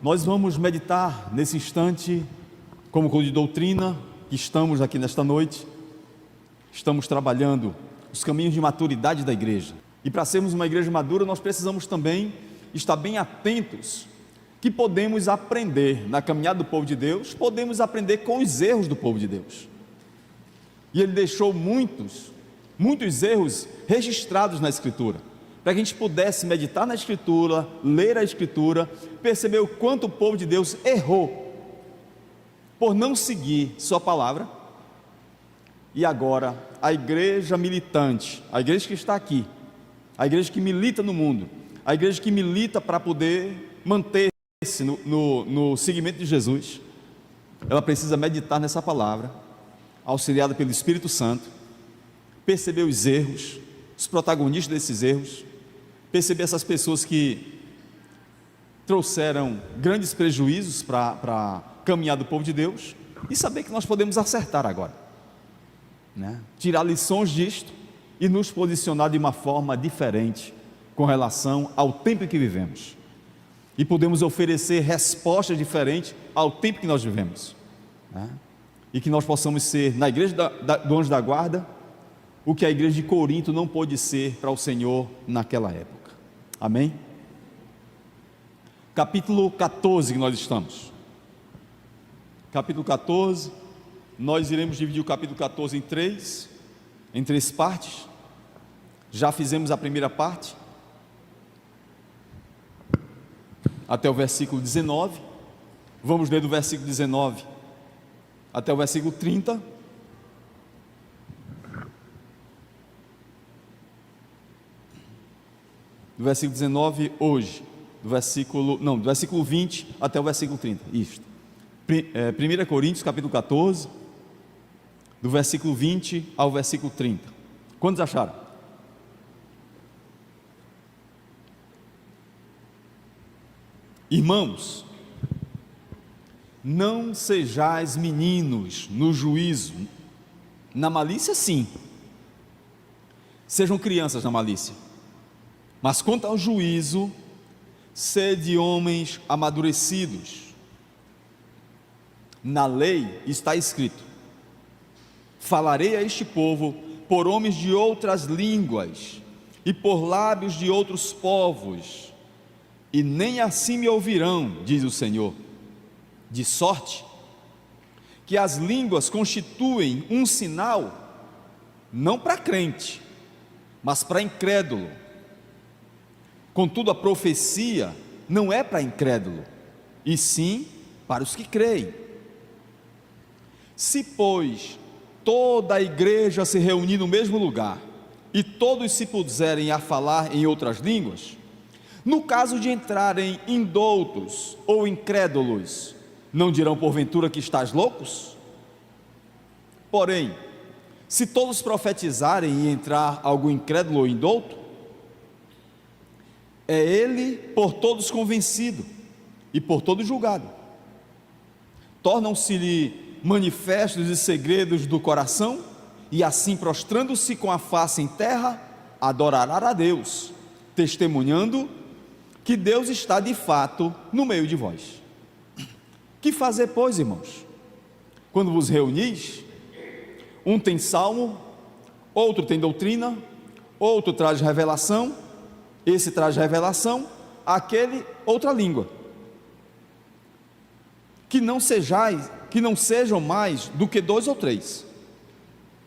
Nós vamos meditar nesse instante, como culto de doutrina, que estamos aqui nesta noite. Estamos trabalhando os caminhos de maturidade da igreja. E para sermos uma igreja madura, nós precisamos também estar bem atentos que podemos aprender na caminhada do povo de Deus, podemos aprender com os erros do povo de Deus. E ele deixou muitos erros registrados na Escritura, para que a gente pudesse meditar na Escritura, ler a Escritura, perceber o quanto o povo de Deus errou por não seguir sua palavra. E agora a igreja militante, a igreja que está aqui, a igreja que milita no mundo, a igreja que milita para poder manter-se no seguimento de Jesus, ela precisa meditar nessa palavra, auxiliada pelo Espírito Santo, perceber os erros, os protagonistas desses erros, perceber essas pessoas que trouxeram grandes prejuízos para a caminhada do povo de Deus, e saber que nós podemos acertar agora, né? Tirar lições disto e nos posicionar de uma forma diferente com relação ao tempo em que vivemos, e podemos oferecer respostas diferentes ao tempo que nós vivemos, né? E que nós possamos ser, na igreja do Anjo da Guarda, o que a igreja de Corinto não pôde ser para o Senhor naquela época. Amém? Capítulo 14 que nós estamos. Capítulo 14, nós iremos dividir o capítulo 14 em três partes. Já fizemos a primeira parte, até o versículo 19. Vamos ler do versículo 19 até o versículo 30. Do versículo 19 hoje, do versículo 20 até o versículo 30, isto. 1 Coríntios capítulo 14, do versículo 20 ao versículo 30. Quantos acharam? Irmãos, não sejais meninos no juízo, na malícia sim, sejam crianças na malícia, mas quanto ao juízo, sede homens amadurecidos. Na lei está escrito: falarei a este povo por homens de outras línguas e por lábios de outros povos, e nem assim me ouvirão, diz o Senhor. De sorte que as línguas constituem um sinal, não para crente, mas para incrédulo. Contudo, a profecia não é para incrédulo, e sim para os que creem. Se, pois, toda a igreja se reunir no mesmo lugar, e todos se puserem a falar em outras línguas, no caso de entrarem indoutos ou incrédulos, não dirão porventura que estás loucos? Porém, se todos profetizarem e entrar algum incrédulo ou indouto, é ele por todos convencido e por todos julgado. Tornam-se-lhe manifestos os segredos do coração, e assim, prostrando-se com a face em terra, adorará a Deus, testemunhando que Deus está de fato no meio de vós. Que fazer, pois, irmãos? Quando vos reunis, um tem salmo, outro tem doutrina, outro traz revelação, esse traz revelação, aquele outra língua. Que não sejam mais do que 2 ou 3,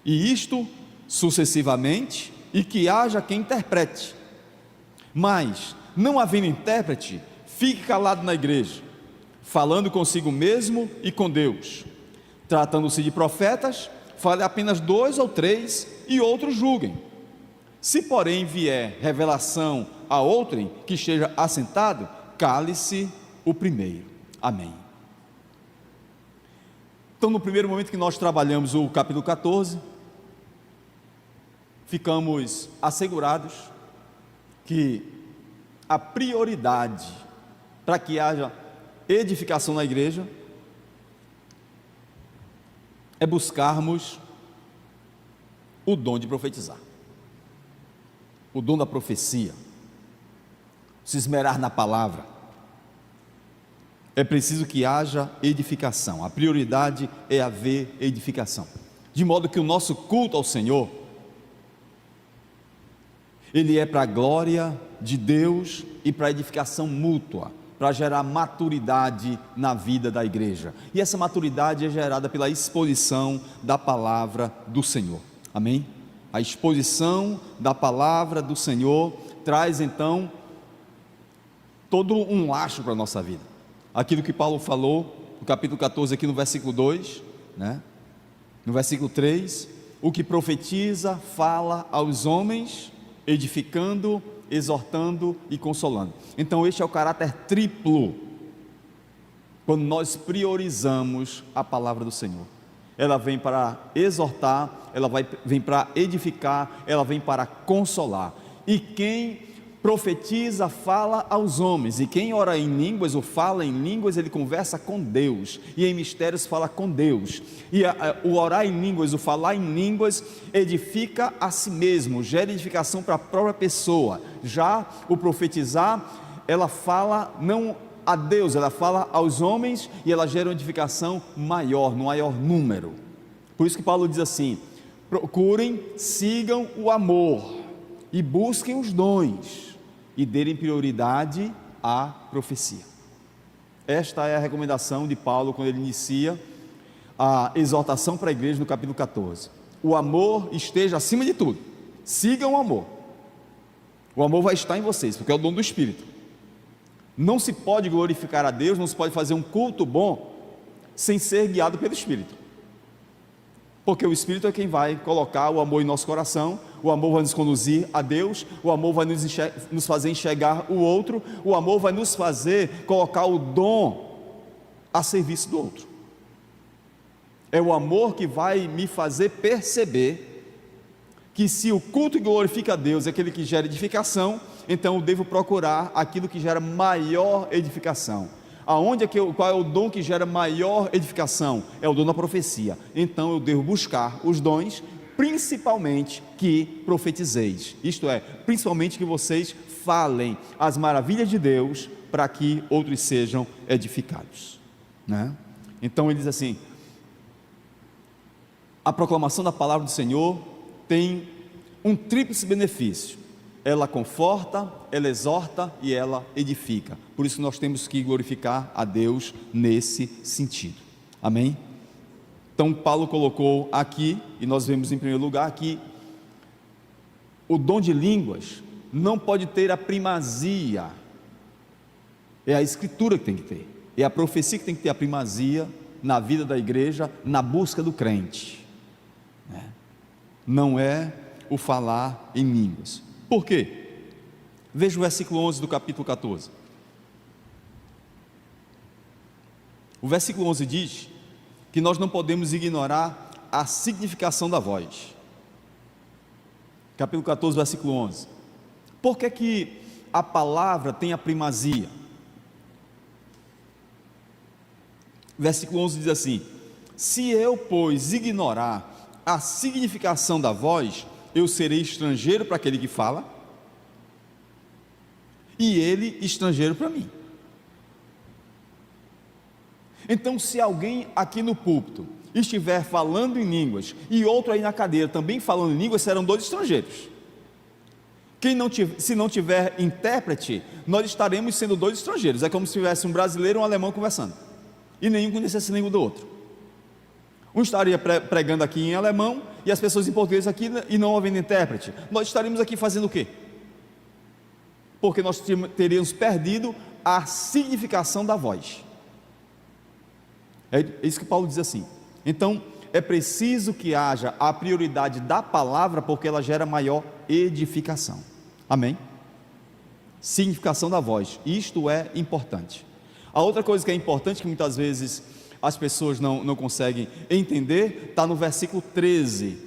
e isto sucessivamente, e que haja quem interprete. Mas, não havendo intérprete, fique calado na igreja, falando consigo mesmo e com Deus. Tratando-se de profetas, fale apenas 2 ou 3, e outros julguem. Se porém vier revelação a outrem que esteja assentado, cale-se o primeiro. Amém. Então, no primeiro momento que nós trabalhamos o capítulo 14, ficamos assegurados que a prioridade para que haja edificação na igreja é buscarmos o dom de profetizar, o dom da profecia, se esmerar na palavra, é preciso que haja edificação. A prioridade é haver edificação, de modo que o nosso culto ao Senhor, ele é para a glória de Deus e para a edificação mútua, para gerar maturidade na vida da igreja, e essa maturidade é gerada pela exposição da palavra do Senhor, amém? A exposição da palavra do Senhor traz então todo um laço para a nossa vida, aquilo que Paulo falou no capítulo 14 aqui no versículo 2, né? No versículo 3, o que profetiza fala aos homens, edificando, exortando e consolando. Então este é o caráter triplo, quando nós priorizamos a palavra do Senhor. Ela vem para exortar, vem para edificar, ela vem para consolar. E quem profetiza fala aos homens, e quem ora em línguas ou fala em línguas, ele conversa com Deus, e em mistérios fala com Deus. E o orar em línguas, o falar em línguas, edifica a si mesmo, gera edificação para a própria pessoa. Já o profetizar, ela fala não a Deus, ela fala aos homens, e ela gera uma edificação maior, no maior número. Por isso que Paulo diz assim: procurem, sigam o amor e busquem os dons, e derem prioridade à profecia. Esta é a recomendação de Paulo quando ele inicia a exortação para a igreja no capítulo 14. O amor esteja acima de tudo, sigam o amor. O amor vai estar em vocês, porque é o dom do Espírito. Não se pode glorificar a Deus, não se pode fazer um culto bom sem ser guiado pelo Espírito, porque o Espírito é quem vai colocar o amor em nosso coração. O amor vai nos conduzir a Deus, o amor vai nos fazer enxergar o outro, o amor vai nos fazer colocar o dom a serviço do outro. É o amor que vai me fazer perceber que se o culto que glorifica a Deus é aquele que gera edificação, então eu devo procurar aquilo que gera maior edificação. Qual é o dom que gera maior edificação? É o dom da profecia. Então eu devo buscar os dons, principalmente que profetizeis, isto é, principalmente que vocês falem as maravilhas de Deus, para que outros sejam edificados, né? Então ele diz assim: a proclamação da palavra do Senhor tem um tríplice benefício: ela conforta, ela exorta e ela edifica. Por isso nós temos que glorificar a Deus nesse sentido, amém? Então Paulo colocou aqui, e nós vemos em primeiro lugar que o dom de línguas não pode ter a primazia, é a escritura que tem que ter, é a profecia que tem que ter a primazia na vida da igreja, na busca do crente, né? Não é o falar em línguas. Por quê? Veja o versículo 11 do capítulo 14. O versículo 11 diz que nós não podemos ignorar a significação da voz. Capítulo 14, versículo 11. Por que a palavra tem a primazia? Versículo 11 diz assim: se eu, pois, ignorar a significação da voz, eu serei estrangeiro para aquele que fala, e ele estrangeiro para mim. Então, se alguém aqui no púlpito estiver falando em línguas, e outro aí na cadeira também falando em línguas, serão dois estrangeiros. Se não tiver intérprete, nós estaremos sendo dois estrangeiros. É como se tivesse um brasileiro e um alemão conversando, e nenhum conhecesse a língua do outro. Um estaria pregando aqui em alemão, e as pessoas em português aqui, e não havendo intérprete. Nós estaríamos aqui fazendo o quê? Porque nós teríamos perdido a significação da voz. É isso que Paulo diz assim. Então é preciso que haja a prioridade da palavra, porque ela gera maior edificação, amém? Significação da voz, isto é importante. A outra coisa que é importante, que muitas vezes as pessoas não conseguem entender, está no versículo 13.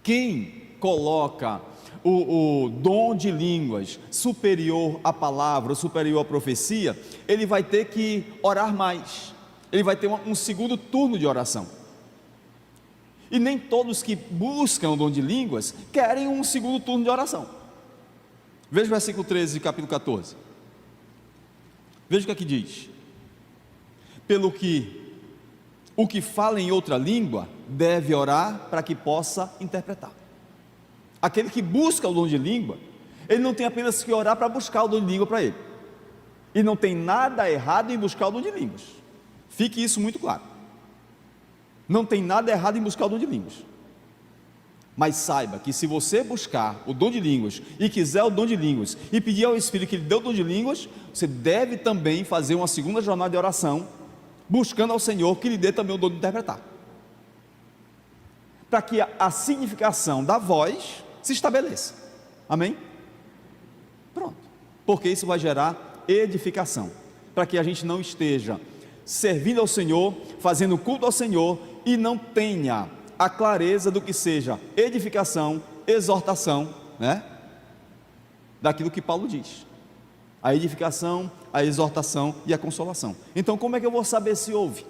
Quem coloca o dom de línguas superior à palavra, superior à profecia, ele vai ter que orar mais, ele vai ter um segundo turno de oração. E nem todos que buscam o dom de línguas querem um segundo turno de oração. Veja o versículo 13 de capítulo 14. Veja o que aqui diz: pelo que o que fala em outra língua deve orar para que possa interpretar. Aquele que busca o dom de língua, ele não tem apenas que orar para buscar o dom de língua para ele, e não tem nada errado em buscar o dom de línguas, fique isso muito claro, não tem nada errado em buscar o dom de línguas, mas saiba que se você buscar o dom de línguas, e quiser o dom de línguas, e pedir ao Espírito que lhe dê o dom de línguas, você deve também fazer uma segunda jornada de oração, buscando ao Senhor que lhe dê também o dom de interpretar, para que a significação da voz se estabeleça, amém? Pronto, porque isso vai gerar edificação, para que a gente não esteja servindo ao Senhor, fazendo culto ao Senhor, e não tenha a clareza do que seja edificação, exortação, né? Daquilo que Paulo diz, a edificação, a exortação e a consolação. Então como é que eu vou saber se houve?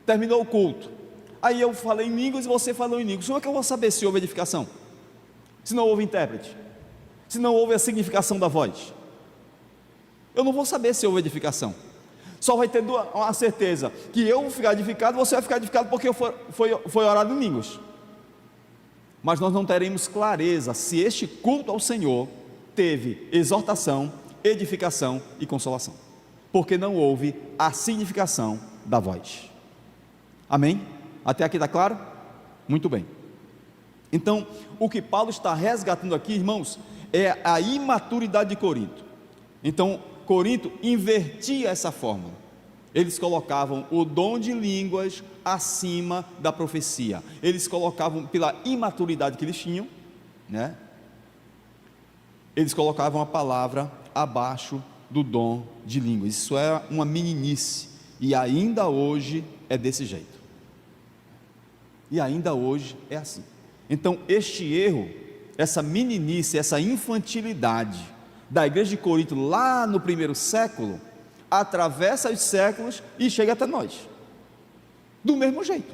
Terminou o culto, aí eu falei em línguas e você falou em línguas, como é que eu vou saber se houve edificação? Se não houve intérprete, se não houve a significação da voz, eu não vou saber se houve edificação. Só vai ter uma certeza, que eu vou ficar edificado, você vai ficar edificado porque foi orado em línguas, mas nós não teremos clareza se este culto ao Senhor teve exortação, edificação e consolação, porque não houve a significação da voz, amém? Até aqui está claro? Muito bem. Então, o que Paulo está resgatando aqui, irmãos, é a imaturidade de Corinto. Então, Corinto invertia essa fórmula, eles colocavam o dom de línguas acima da profecia, eles colocavam, pela imaturidade que eles tinham, né? Eles colocavam a palavra abaixo do dom de línguas. Isso é uma meninice, e ainda hoje é desse jeito, e ainda hoje é assim. Então este erro, essa meninice, essa infantilidade da igreja de Corinto lá no primeiro século, atravessa os séculos e chega até nós, do mesmo jeito,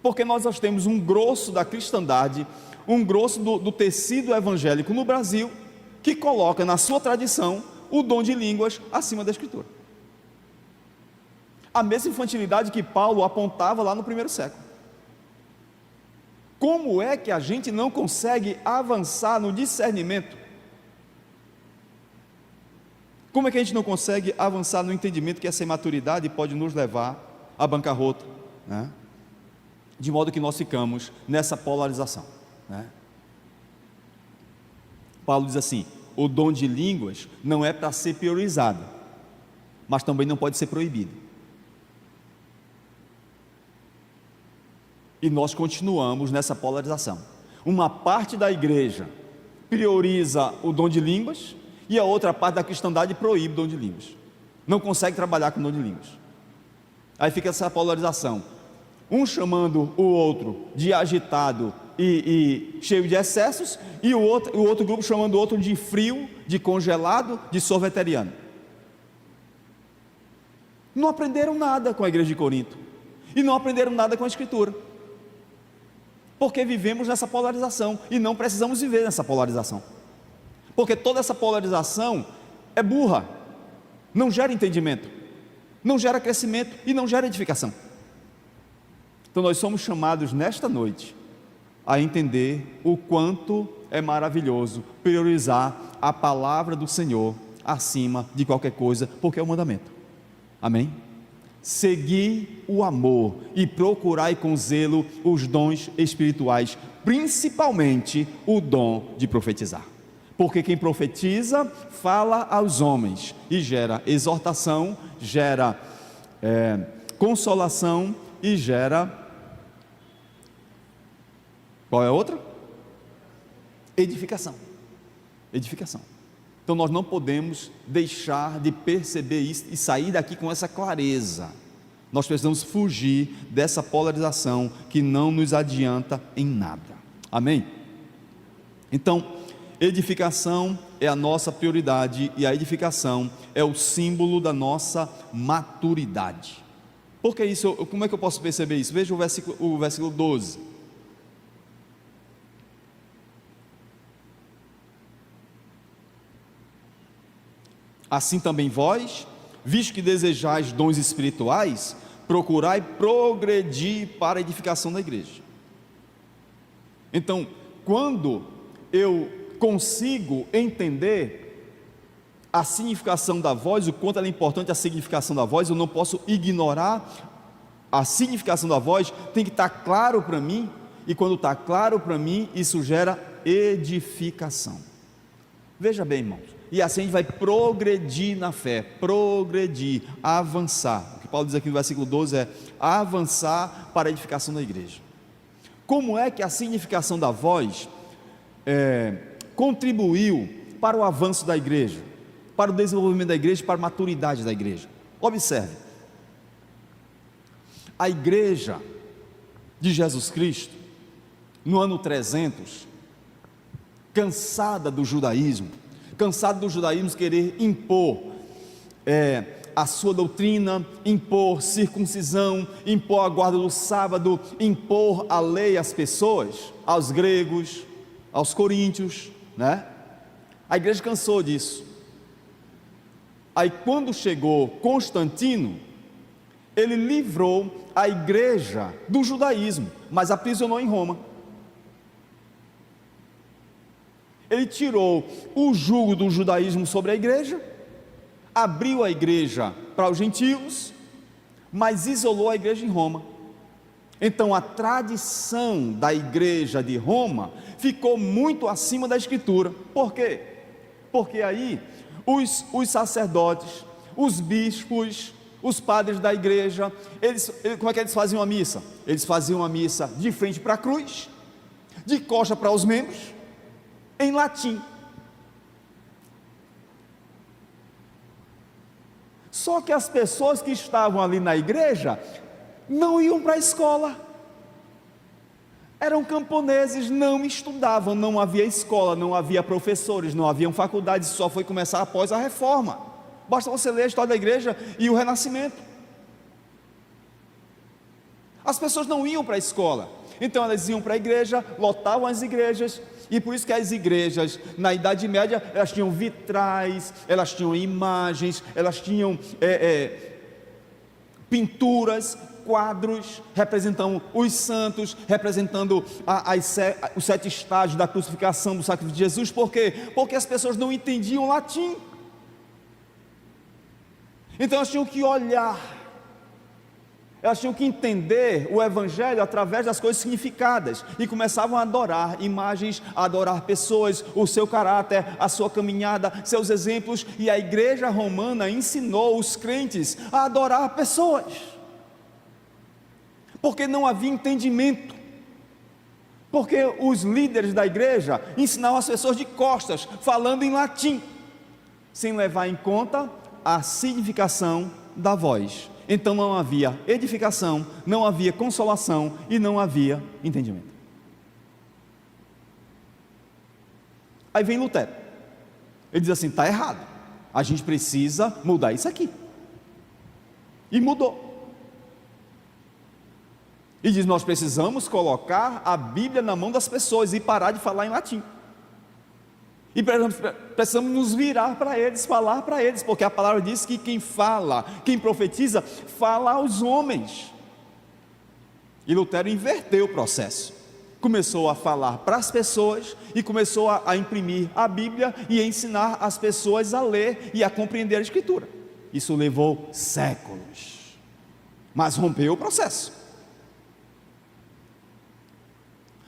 porque nós temos um grosso da cristandade, um grosso do tecido evangélico no Brasil, que coloca na sua tradição o dom de línguas acima da Escritura, a mesma infantilidade que Paulo apontava lá no primeiro século. Como é que a gente não consegue avançar no discernimento? Como é que a gente não consegue avançar no entendimento que essa imaturidade pode nos levar à bancarrota, né? De modo que nós ficamos nessa polarização, né? Paulo diz assim: o dom de línguas não é para ser priorizado, mas também não pode ser proibido. E nós continuamos nessa polarização. Uma parte da igreja prioriza o dom de línguas, e a outra parte da cristandade proíbe o dom de línguas, não consegue trabalhar com o dom de línguas. Aí fica essa polarização, um chamando o outro de agitado e cheio de excessos, e o outro grupo chamando o outro de frio, de congelado, de sorveteriano. Não aprenderam nada com a igreja de Corinto, e não aprenderam nada com a Escritura, porque vivemos nessa polarização, e não precisamos viver nessa polarização, porque toda essa polarização é burra, não gera entendimento, não gera crescimento e não gera edificação. Então nós somos chamados nesta noite a entender o quanto é maravilhoso priorizar a palavra do Senhor acima de qualquer coisa, porque é o mandamento, amém? Seguir o amor e procurai com zelo os dons espirituais, principalmente o dom de profetizar, porque quem profetiza fala aos homens e gera exortação, gera consolação e gera, qual é a outra? Edificação. Então nós não podemos deixar de perceber isso e sair daqui com essa clareza. Nós precisamos fugir dessa polarização que não nos adianta em nada, amém? Então, edificação é a nossa prioridade, e a edificação é o símbolo da nossa maturidade. Por que isso? Como é que eu posso perceber isso? Veja o versículo 12. Assim também vós, visto que desejais dons espirituais, procurai progredir para a edificação da igreja. Então, quando eu consigo entender a significação da voz, o quanto ela é importante a significação da voz, eu não posso ignorar a significação da voz, tem que estar claro para mim, e quando está claro para mim, isso gera edificação. Veja bem, irmãos, e assim a gente vai progredir na fé, progredir, avançar. O que Paulo diz aqui no versículo 12 é avançar para a edificação da igreja. Como é que a significação da voz contribuiu para o avanço da igreja, para o desenvolvimento da igreja, para a maturidade da igreja? Observe, a igreja de Jesus Cristo, no ano 300, cansada do judaísmo querer impor a sua doutrina, impor circuncisão, impor a guarda do sábado, impor a lei às pessoas, aos gregos, aos coríntios, né? A igreja cansou disso. Aí quando chegou Constantino, ele livrou a igreja do judaísmo, mas aprisionou em Roma. Ele tirou o jugo do judaísmo sobre a igreja, abriu a igreja para os gentios, mas isolou a igreja em Roma. Então a tradição da igreja de Roma ficou muito acima da escritura. Por quê? Porque aí os sacerdotes, os bispos, os padres da igreja, como é que eles faziam a missa? Eles faziam a missa de frente para a cruz, de costa para os membros, em latim. Só que as pessoas que estavam ali na igreja não iam para a escola, eram camponeses, não estudavam, não havia escola, não havia professores, não haviam faculdades, só foi começar após a reforma. Basta você ler a história da igreja e o renascimento. As pessoas não iam para a escola, então elas iam para a igreja, lotavam as igrejas, e por isso que as igrejas na Idade Média, elas tinham vitrais, elas tinham imagens, elas tinham pinturas, quadros, representando os santos, representando os 7 estágios da crucificação, do sacrifício de Jesus. Por quê? Porque as pessoas não entendiam latim, então elas tinham que olhar, elas tinham que entender o evangelho através das coisas significadas, e começavam a adorar imagens, a adorar pessoas, o seu caráter, a sua caminhada, seus exemplos, e a igreja romana ensinou os crentes a adorar pessoas, porque não havia entendimento, porque os líderes da igreja ensinavam as pessoas de costas, falando em latim, sem levar em conta a significação da voz. Então não havia edificação, não havia consolação e não havia entendimento. Aí vem Lutero, ele diz assim: está errado, a gente precisa mudar isso aqui, e mudou, e diz: nós precisamos colocar a Bíblia na mão das pessoas e parar de falar em latim, e precisamos nos virar para eles, falar para eles, porque a palavra diz que quem fala, quem profetiza, fala aos homens. E Lutero inverteu o processo, começou a falar para as pessoas, e começou a imprimir a Bíblia, e a ensinar as pessoas a ler e a compreender a Escritura. Isso levou séculos, mas rompeu o processo.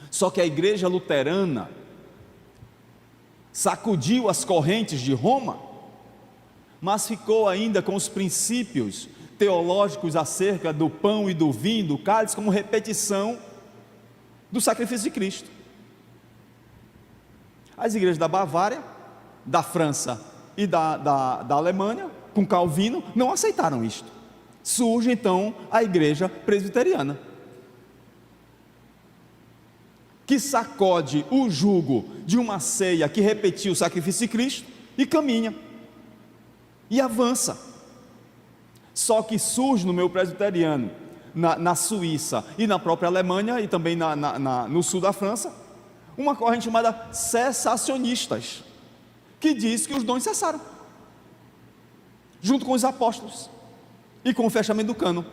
Só que a igreja luterana sacudiu as correntes de Roma, mas ficou ainda com os princípios teológicos acerca do pão e do vinho, do cálice, como repetição do sacrifício de Cristo. As igrejas da Bavária, da França e da Alemanha, com Calvino, não aceitaram isto. Surge então a igreja presbiteriana, que sacode o jugo de uma ceia que repetiu o sacrifício de Cristo, e caminha, e avança. Só que surge no meio presbiteriano, na Suíça e na própria Alemanha, e também no sul da França, uma corrente chamada cessacionistas, que diz que os dons cessaram. junto com os apóstolos e com o fechamento do cânon.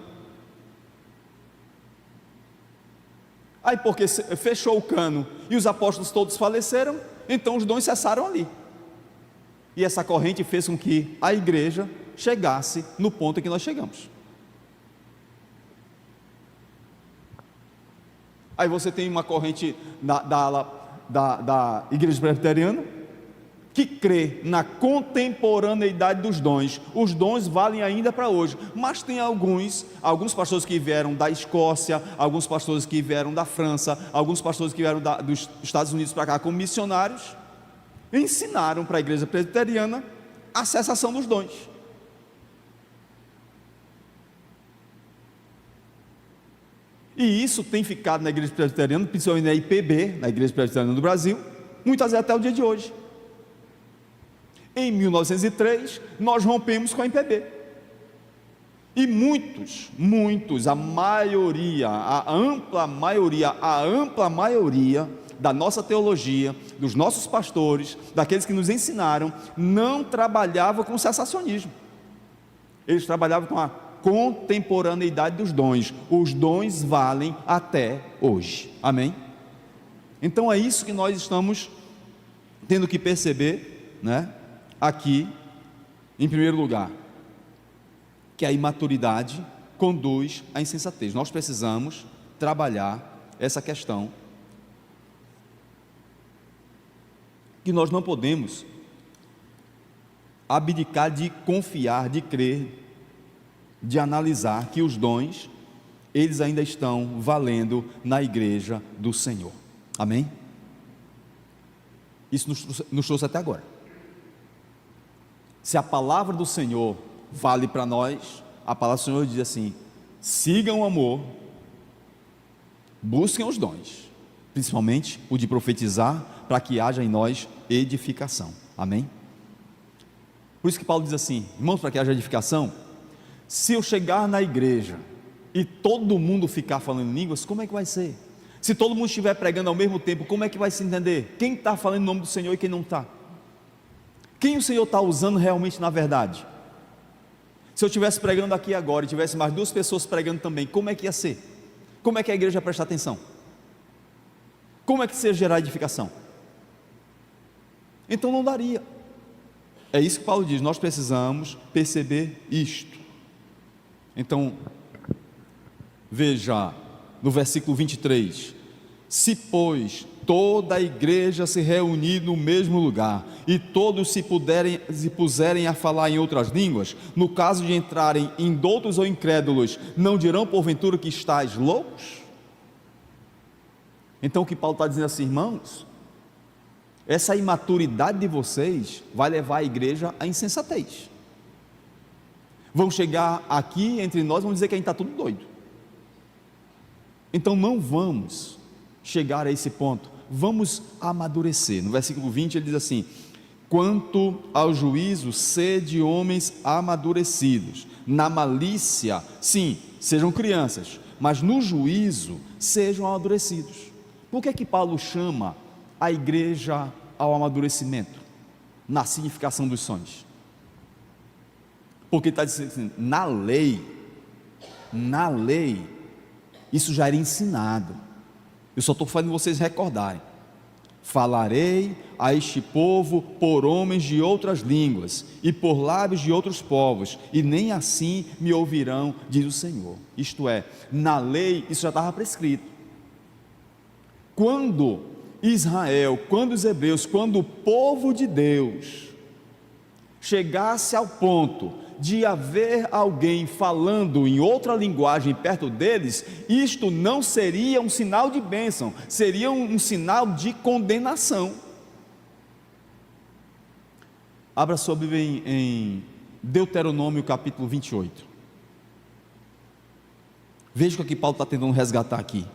Aí, porque fechou o cânon e os apóstolos todos faleceram, então os dons cessaram ali. E essa corrente fez com que a igreja chegasse no ponto em que nós chegamos. Aí você tem uma corrente da igreja presbiteriana que crê na contemporaneidade dos dons. Os dons valem ainda para hoje, mas tem alguns pastores que vieram da Escócia, alguns pastores que vieram da França, alguns pastores que vieram dos Estados Unidos para cá como missionários, ensinaram para a igreja presbiteriana a cessação dos dons. E isso tem ficado na igreja presbiteriana, principalmente na IPB, na igreja presbiteriana do Brasil, muitas vezes até o dia de hoje. Em 1903, nós rompemos com a IPB. E muitos, a maioria, a ampla maioria da nossa teologia, dos nossos pastores, daqueles que nos ensinaram, não trabalhavam com cessacionismo. Eles trabalhavam com a contemporaneidade dos dons. Os dons valem até hoje. Amém? Então é isso que nós estamos tendo que perceber, né? Aqui, em primeiro lugar, que a imaturidade conduz à insensatez. Nós precisamos trabalhar essa questão, que nós não podemos abdicar de confiar, de crer, de analisar que os dons, eles ainda estão valendo na igreja do Senhor. Amém? Isso nos trouxe até agora. Se a palavra do Senhor vale para nós, a palavra do Senhor diz assim: sigam o amor, busquem os dons, principalmente o de profetizar, para que haja em nós edificação. Amém? Por isso que Paulo diz assim: irmãos, para que haja edificação, se eu chegar na igreja e todo mundo ficar falando em línguas, como é que vai ser? Se todo mundo estiver pregando ao mesmo tempo, como é que vai se entender? Quem está falando em nome do Senhor e quem não está? Quem o Senhor está usando realmente na verdade? Se eu estivesse pregando aqui agora e tivesse mais duas pessoas pregando também, como é que ia ser? Como é que a igreja ia prestar atenção? Como é que se ia gerar edificação? Então não daria. É isso que Paulo diz, nós precisamos perceber isto. Então, veja no versículo 23: se pois toda a igreja se reunir no mesmo lugar, e todos se puserem a falar em outras línguas, no caso de entrarem indoutos ou incrédulos, não dirão porventura que estáis loucos? Então o que Paulo está dizendo assim, irmãos, essa imaturidade de vocês vai levar a igreja à insensatez. Vão chegar aqui entre nós, vão dizer que a gente está tudo doido. Então não vamos chegar a esse ponto, vamos amadurecer. No versículo 20 ele diz assim: quanto ao juízo, sede homens amadurecidos, na malícia, sim, sejam crianças, mas no juízo, sejam amadurecidos. Por que Paulo chama a igreja ao amadurecimento, na significação dos sonhos? Porque está dizendo assim, na lei, isso já era ensinado. Eu só estou fazendo vocês recordarem. Falarei a este povo por homens de outras línguas e por lábios de outros povos, e nem assim me ouvirão, diz o Senhor. Isto é, na lei isso já estava prescrito. Quando Israel, quando os hebreus, quando o povo de Deus chegasse ao ponto de haver alguém falando em outra linguagem perto deles, isto não seria um sinal de bênção, seria um sinal de condenação. Abra sua Bíblia em Deuteronômio capítulo 28. Veja o que Paulo está tentando resgatar aqui,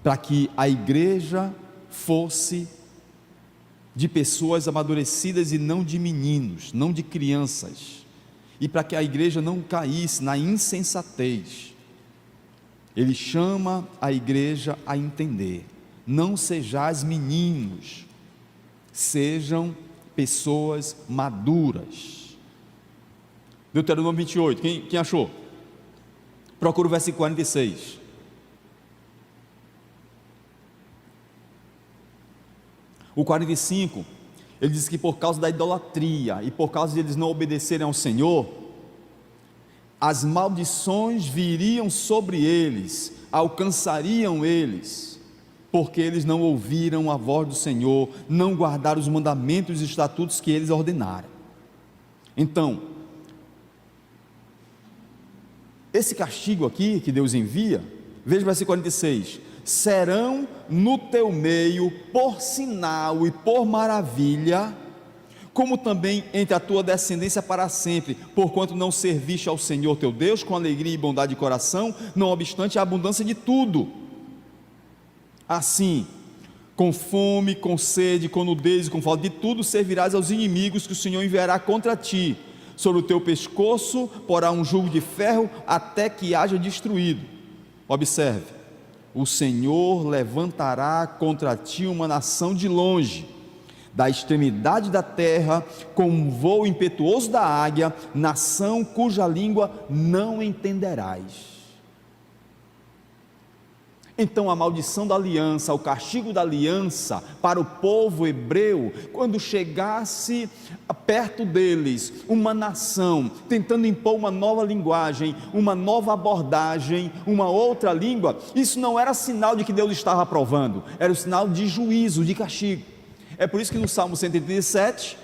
para que a igreja fosse de pessoas amadurecidas e não de meninos, não de crianças, e para que a igreja não caísse na insensatez. Ele chama a igreja a entender: não sejais meninos, sejam pessoas maduras. Deuteronômio 28, quem achou? Procura o versículo 46. O 45, ele diz que por causa da idolatria e por causa de eles não obedecerem ao Senhor, as maldições viriam sobre eles, alcançariam eles, porque eles não ouviram a voz do Senhor, não guardaram os mandamentos e estatutos que eles ordenaram. Então, esse castigo aqui que Deus envia, veja o versículo 46, serão no teu meio por sinal e por maravilha, como também entre a tua descendência para sempre, porquanto não serviste ao Senhor teu Deus com alegria e bondade de coração, não obstante a abundância de tudo. Assim, com fome, com sede, com nudez e com falta de tudo, servirás aos inimigos que o Senhor enviará contra ti. Sobre o teu pescoço porá um jugo de ferro até que haja destruído. Observe, o Senhor levantará contra ti uma nação de longe, da extremidade da terra, com um voo impetuoso da águia, nação cuja língua não entenderás. Então a maldição da aliança, o castigo da aliança para o povo hebreu, quando chegasse perto deles uma nação tentando impor uma nova linguagem, uma nova abordagem, uma outra língua, isso não era sinal de que Deus estava aprovando, era o sinal de juízo, de castigo. É por isso que no Salmo 137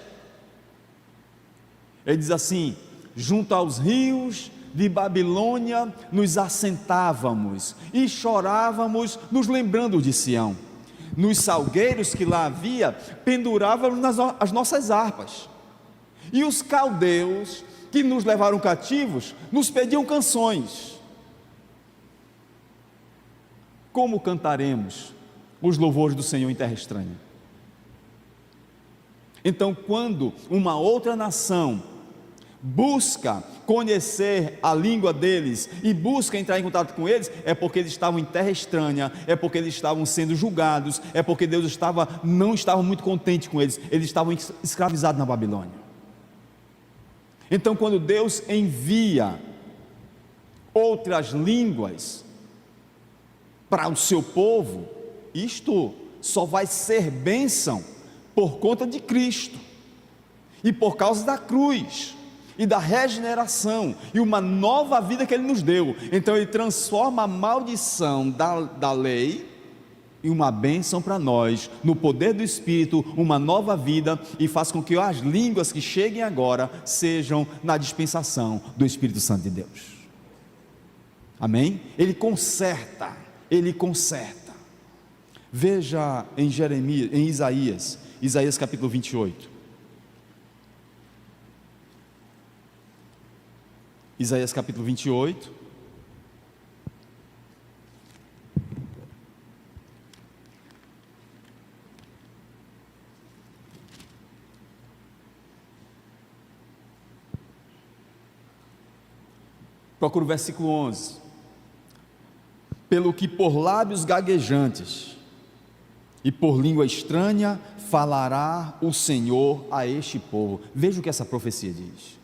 ele diz assim: junto aos rios de Babilônia nos assentávamos e chorávamos, nos lembrando de Sião. Nos salgueiros que lá havia, pendurávamos as nossas harpas, e os caldeus que nos levaram cativos nos pediam canções. Como cantaremos os louvores do Senhor em terra estranha? Então, quando uma outra nação busca conhecer a língua deles e busca entrar em contato com eles, é porque eles estavam em terra estranha, é porque eles estavam sendo julgados, é porque Deus não estava muito contente com eles, eles estavam escravizados na Babilônia. Então, quando Deus envia outras línguas para o seu povo, isto só vai ser bênção por conta de Cristo e por causa da cruz e da regeneração e uma nova vida que Ele nos deu. Então Ele transforma a maldição da lei em uma bênção para nós, no poder do Espírito, uma nova vida, e faz com que as línguas que cheguem agora sejam na dispensação do Espírito Santo de Deus. Amém? Ele conserta. Veja em Isaías capítulo 28. Isaías capítulo 28. Procura o versículo 11. Pelo que por lábios gaguejantes e por língua estranha falará o Senhor a este povo. Veja o que essa profecia diz.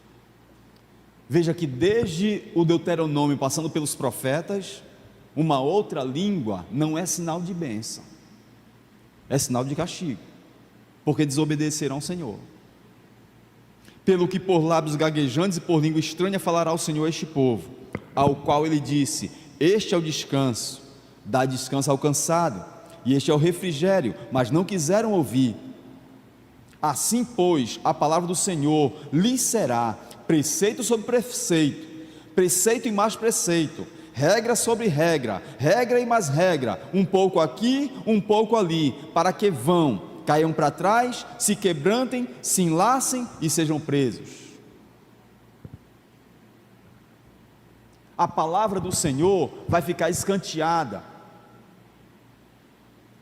Veja que desde o Deuteronômio, passando pelos profetas, uma outra língua não é sinal de bênção, é sinal de castigo, porque desobedecerão ao Senhor. Pelo que por lábios gaguejantes e por língua estranha falará o Senhor a este povo, ao qual Ele disse: este é o descanso, dá descanso ao cansado, e este é o refrigério, mas não quiseram ouvir. Assim, pois, a palavra do Senhor lhes será preceito sobre preceito, preceito e mais preceito, regra sobre regra, regra e mais regra, um pouco aqui, um pouco ali, para que vão, caiam para trás, se quebrantem, se enlacem e sejam presos. A palavra do Senhor vai ficar escanteada,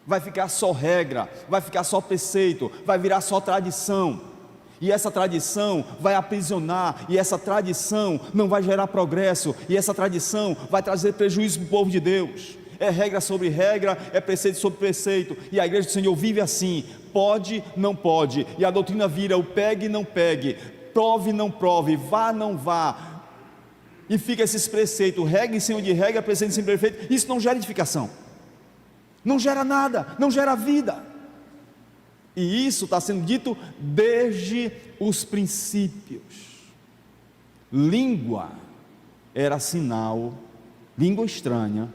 vai ficar só regra, vai ficar só preceito, vai virar só tradição, e essa tradição vai aprisionar, e essa tradição não vai gerar progresso, e essa tradição vai trazer prejuízo para o povo de Deus. É regra sobre regra, é preceito sobre preceito, e a igreja do Senhor vive assim: pode, não pode, e a doutrina vira o pegue, não pegue, prove, não prove, vá, não vá, e fica esses preceitos, regra em cima de regra, preceito em cima de preceito, isso não gera edificação, não gera nada, não gera vida. E isso está sendo dito desde os princípios. Língua era sinal, língua estranha,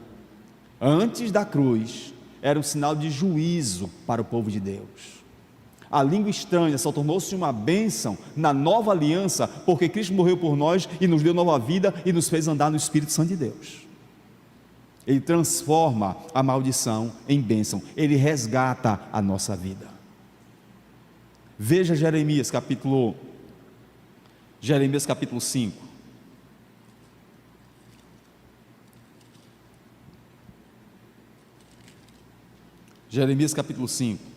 antes da cruz, era um sinal de juízo para o povo de Deus. A língua estranha só tornou-se uma bênção na nova aliança, porque Cristo morreu por nós e nos deu nova vida e nos fez andar no Espírito Santo de Deus. Ele transforma a maldição em bênção, ele resgata a nossa vida. Veja Jeremias capítulo 5. Jeremias capítulo 5.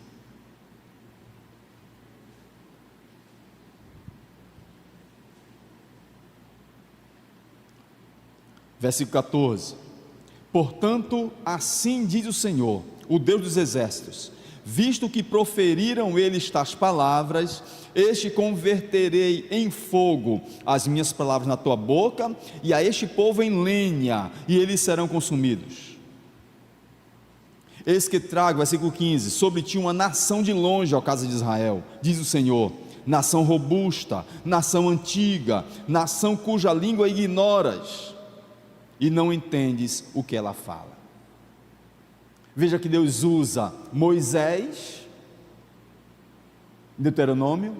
Versículo 14: portanto, assim diz o Senhor, o Deus dos exércitos, visto que proferiram eles tais palavras, este converterei em fogo as minhas palavras na tua boca, e a este povo em lenha, e eles serão consumidos. Eis que trago, versículo 15, sobre ti uma nação de longe, ó casa de Israel, diz o Senhor, nação robusta, nação antiga, nação cuja língua ignoras, e não entendes o que ela fala. Veja que Deus usa Moisés, Deuteronômio,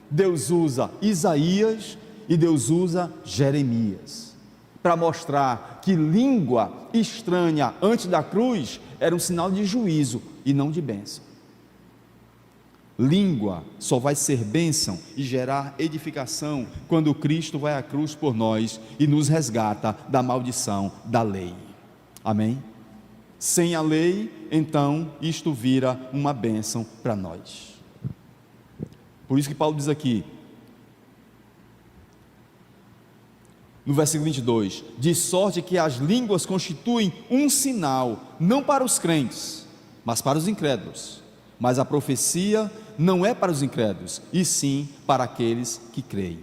Deus usa Isaías e Deus usa Jeremias, para mostrar que língua estranha antes da cruz era um sinal de juízo e não de bênção. Língua só vai ser bênção e gerar edificação quando Cristo vai à cruz por nós e nos resgata da maldição da lei. Amém? Sem a lei, então, isto vira uma bênção para nós. Por isso que Paulo diz aqui, no versículo 22, de sorte que as línguas constituem um sinal, não para os crentes, mas para os incrédulos. Mas a profecia não é para os incrédulos, e sim para aqueles que creem.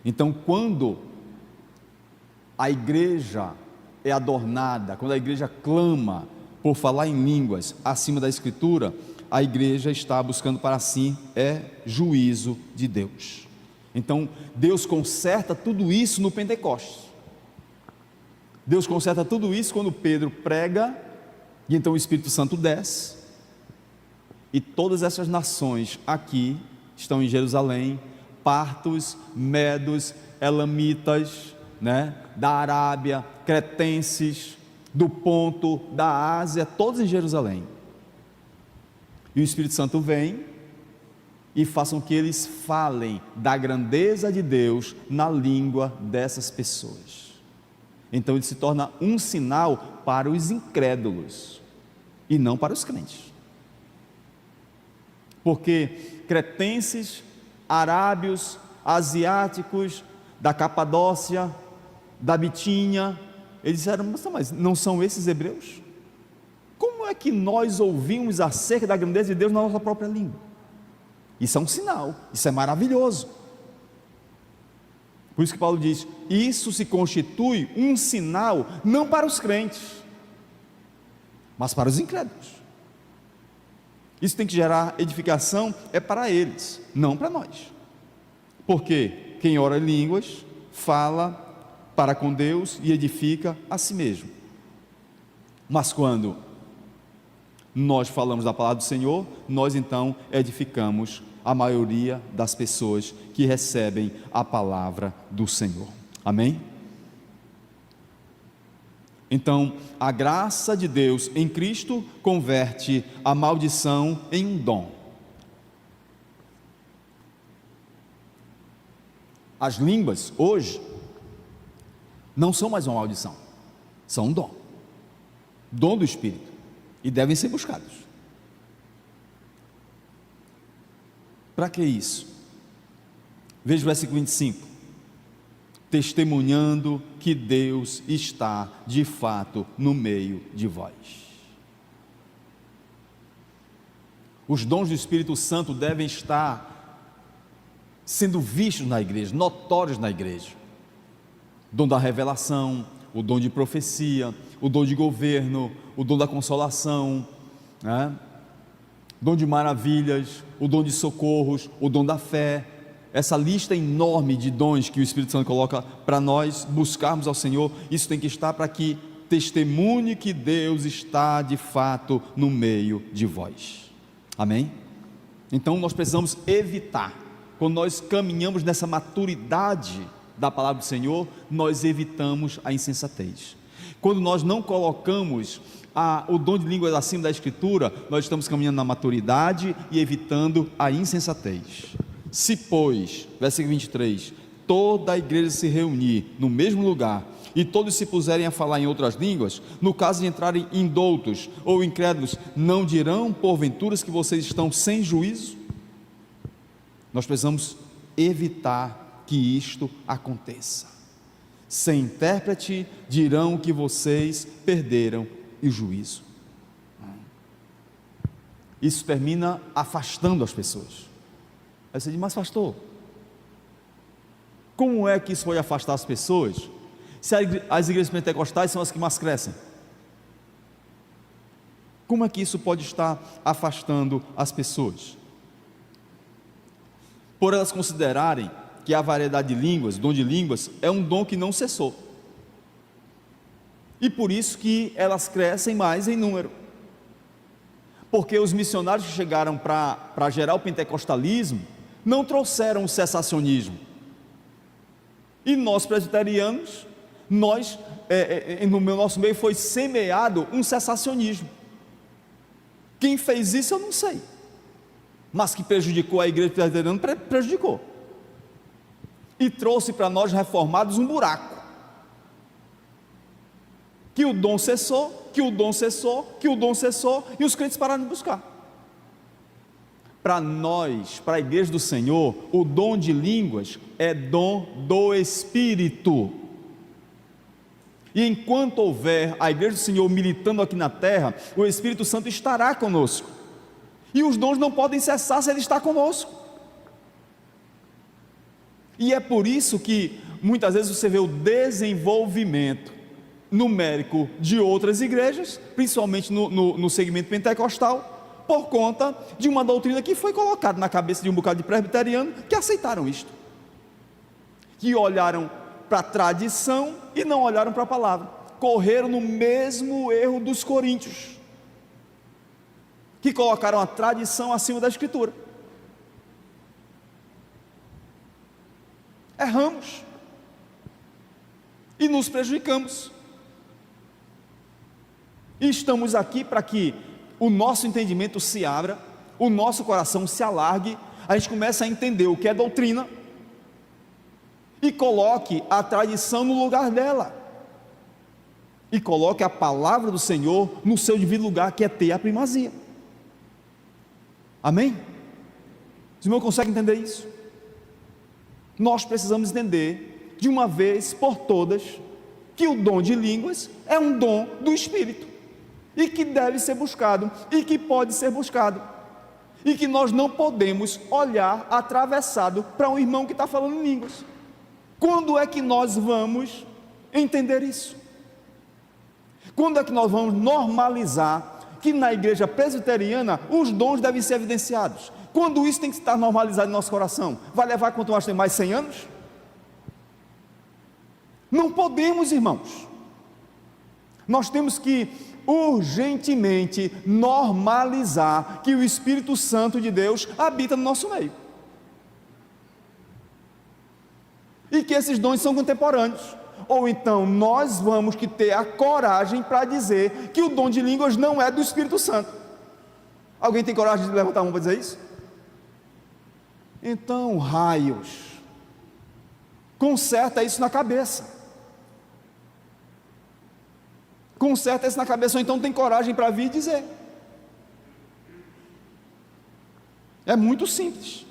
Então, quando a igreja é adornada, quando a igreja clama por falar em línguas acima da Escritura, a igreja está buscando para si juízo de Deus. Então, Deus conserta tudo isso no Pentecostes. Deus conserta tudo isso quando Pedro prega, e então o Espírito Santo desce, e todas essas nações aqui estão em Jerusalém, partos, medos, elamitas, da Arábia, cretenses, do Ponto, da Ásia, todos em Jerusalém. E o Espírito Santo vem e façam que eles falem da grandeza de Deus na língua dessas pessoas. Então ele se torna um sinal para os incrédulos e não para os crentes. Porque cretenses, arábios, asiáticos, da Capadócia, da Bitínia, eles disseram, mas não são esses hebreus? Como é que nós ouvimos acerca da grandeza de Deus na nossa própria língua? Isso é um sinal, isso é maravilhoso. Por isso que Paulo diz, isso se constitui um sinal, não para os crentes, mas para os incrédulos. Isso tem que gerar edificação, é para eles, não para nós. Porque quem ora em línguas, fala para com Deus e edifica a si mesmo. Mas quando nós falamos da palavra do Senhor, nós então edificamos a maioria das pessoas que recebem a palavra do Senhor. Amém? Então, a graça de Deus em Cristo converte a maldição em um dom. As línguas hoje não são mais uma maldição, são um dom, dom do Espírito, e devem ser buscados. Para que isso? Veja o versículo 25, testemunhando que Deus está de fato no meio de vós. Os dons do Espírito Santo devem estar sendo vistos na igreja, notórios na igreja. O dom da revelação, o dom de profecia, o dom de governo, o dom da consolação, né? Dom de maravilhas, o dom de socorros, o dom da fé. Essa lista enorme de dons que o Espírito Santo coloca para nós buscarmos ao Senhor, isso tem que estar para que testemunhe que Deus está de fato no meio de vós. Amém? Então nós precisamos evitar, quando nós caminhamos nessa maturidade da palavra do Senhor, nós evitamos a insensatez. Quando nós não colocamos o dom de línguas acima da Escritura, nós estamos caminhando na maturidade e evitando a insensatez. Se, pois, versículo 23, toda a igreja se reunir no mesmo lugar, e todos se puserem a falar em outras línguas, no caso de entrarem indoutos ou incrédulos, não dirão porventura que vocês estão sem juízo? Nós precisamos evitar que isto aconteça. Sem intérprete dirão que vocês perderam o juízo. Isso termina afastando as pessoas. Aí você diz, mas pastor, como é que isso vai afastar as pessoas, se as igrejas pentecostais são as que mais crescem? Como é que isso pode estar afastando as pessoas? Por elas considerarem que a variedade de línguas, dom de línguas, é um dom que não cessou, e por isso que elas crescem mais em número, porque os missionários que chegaram para gerar o pentecostalismo, não trouxeram o cessacionismo, e nós presbiterianos, no nosso meio foi semeado um cessacionismo. Quem fez isso eu não sei, mas que prejudicou a igreja presbiteriana, prejudicou, e trouxe para nós reformados um buraco, que o dom cessou, que o dom cessou, que o dom cessou, e os crentes pararam de buscar. Para nós, para a igreja do Senhor, o dom de línguas é dom do Espírito, e enquanto houver a igreja do Senhor militando aqui na terra, o Espírito Santo estará conosco, e os dons não podem cessar se Ele está conosco. E é por isso que muitas vezes você vê o desenvolvimento numérico de outras igrejas, principalmente no segmento pentecostal, por conta de uma doutrina que foi colocada na cabeça de um bocado de presbiteriano que aceitaram isto, que olharam para a tradição e não olharam para a palavra, correram no mesmo erro dos coríntios, que colocaram a tradição acima da Escritura. Erramos e nos prejudicamos, e estamos aqui para que o nosso entendimento se abra, o nosso coração se alargue, a gente começa a entender o que é doutrina, e coloque a tradição no lugar dela, e coloque a palavra do Senhor no seu devido lugar, que é ter a primazia. Amém? Os irmãos conseguem entender isso? Nós precisamos entender, de uma vez por todas, que o dom de línguas é um dom do Espírito, e que deve ser buscado, e que pode ser buscado, e que nós não podemos olhar atravessado para um irmão que está falando em línguas. Quando é que nós vamos entender isso? Quando é que nós vamos normalizar que na igreja presbiteriana os dons devem ser evidenciados? Quando isso tem que estar normalizado em nosso coração? Vai levar quanto mais tem mais 100 anos? Não podemos, irmãos. Nós temos que urgentemente normalizar que o Espírito Santo de Deus habita no nosso meio, e que esses dons são contemporâneos. Ou então nós vamos que ter a coragem para dizer que o dom de línguas não é do Espírito Santo. Alguém tem coragem de levantar a mão para dizer isso? Então, raios, conserta isso na cabeça, conserta isso na cabeça, ou então tem coragem para vir e dizer. É muito simples.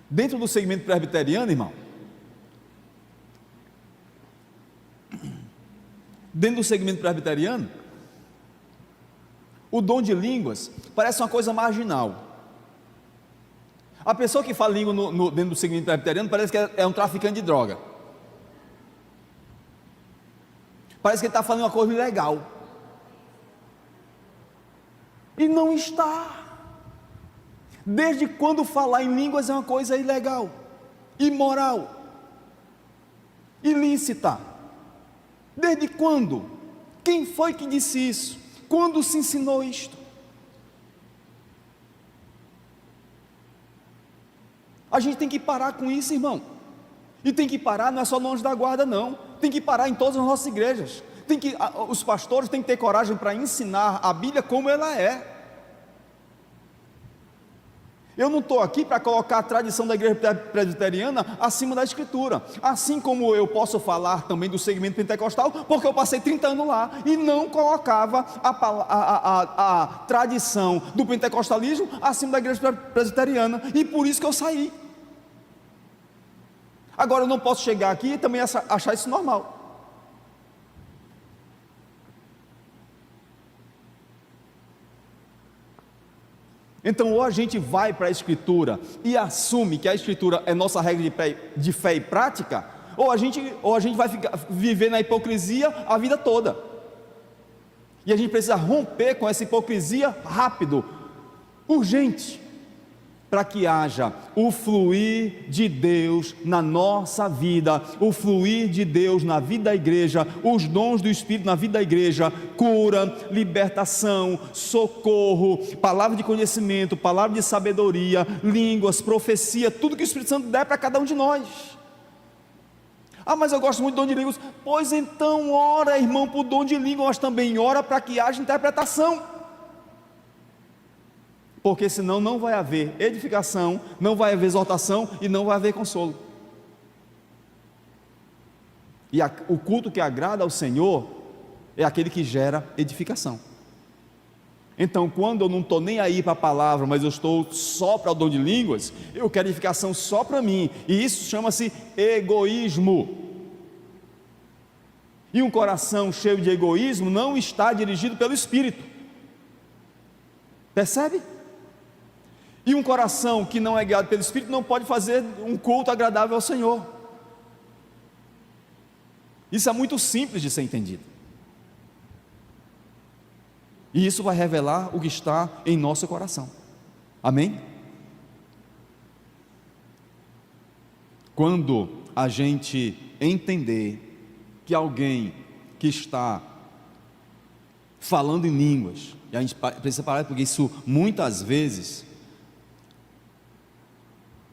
Dentro do segmento presbiteriano, irmão, dentro do segmento presbiteriano, o dom de línguas parece uma coisa marginal. A pessoa que fala língua dentro do segmento presbiteriano parece que é um traficante de droga. Parece que ele está falando uma coisa ilegal. E não está. Desde quando falar em línguas é uma coisa ilegal, imoral, ilícita? Desde quando? Quem foi que disse isso? Quando se ensinou isto? A gente tem que parar com isso, irmão. E tem que parar, não é só no Anjo da Guarda, não. Tem que parar em todas as nossas igrejas. Os pastores têm que ter coragem para ensinar a Bíblia como ela é. Eu não estou aqui para colocar a tradição da igreja presbiteriana acima da Escritura, assim como eu posso falar também do segmento pentecostal, porque eu passei 30 anos lá e não colocava a tradição do pentecostalismo acima da igreja presbiteriana, e por isso que eu saí. Agora eu não posso chegar aqui e também achar isso normal. Então, ou a gente vai para a Escritura e assume que a Escritura é nossa regra de fé e prática, ou a gente vai viver na hipocrisia a vida toda. E a gente precisa romper com essa hipocrisia rápido, urgente, para que haja o fluir de Deus na nossa vida, o fluir de Deus na vida da igreja, os dons do Espírito na vida da igreja, cura, libertação, socorro, palavra de conhecimento, palavra de sabedoria, línguas, profecia, tudo que o Espírito Santo der para cada um de nós. Ah, mas eu gosto muito do dom de línguas. Pois então ora, irmão, para o dom de línguas, mas também ora para que haja interpretação. Porque senão não vai haver edificação, não vai haver exortação e não vai haver consolo. E o culto que agrada ao Senhor é aquele que gera edificação. Então, quando eu não estou nem aí para a palavra, mas eu estou só para o dom de línguas, eu quero edificação só para mim, e isso chama-se egoísmo. E um coração cheio de egoísmo não está dirigido pelo Espírito. Percebe? E um coração que não é guiado pelo Espírito não pode fazer um culto agradável ao Senhor. Isso é muito simples de ser entendido. E isso vai revelar o que está em nosso coração. Amém? Quando a gente entender que alguém que está falando em línguas, e a gente precisa parar, porque isso muitas vezes,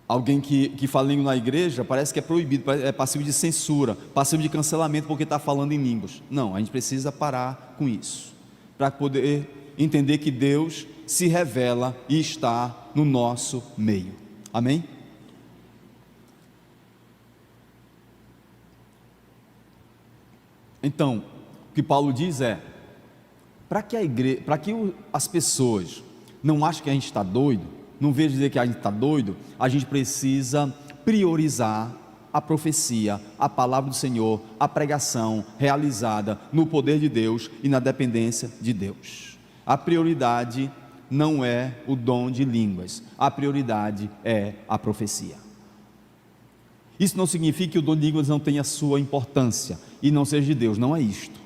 alguém que fala língua na igreja, parece que é proibido, é passivo de censura, passivo de cancelamento porque está falando em línguas. Não, a gente precisa parar com isso, para poder entender que Deus se revela e está no nosso meio. Amém? Então, o que Paulo diz é, para que as pessoas não achem que a gente está doido, não vejo dizer que a gente está doido, a gente precisa priorizar a profecia, a palavra do Senhor, a pregação realizada no poder de Deus e na dependência de Deus. A prioridade não é o dom de línguas, a prioridade é a profecia. Isso não significa que o dom de línguas não tenha sua importância e não seja de Deus, não é isto.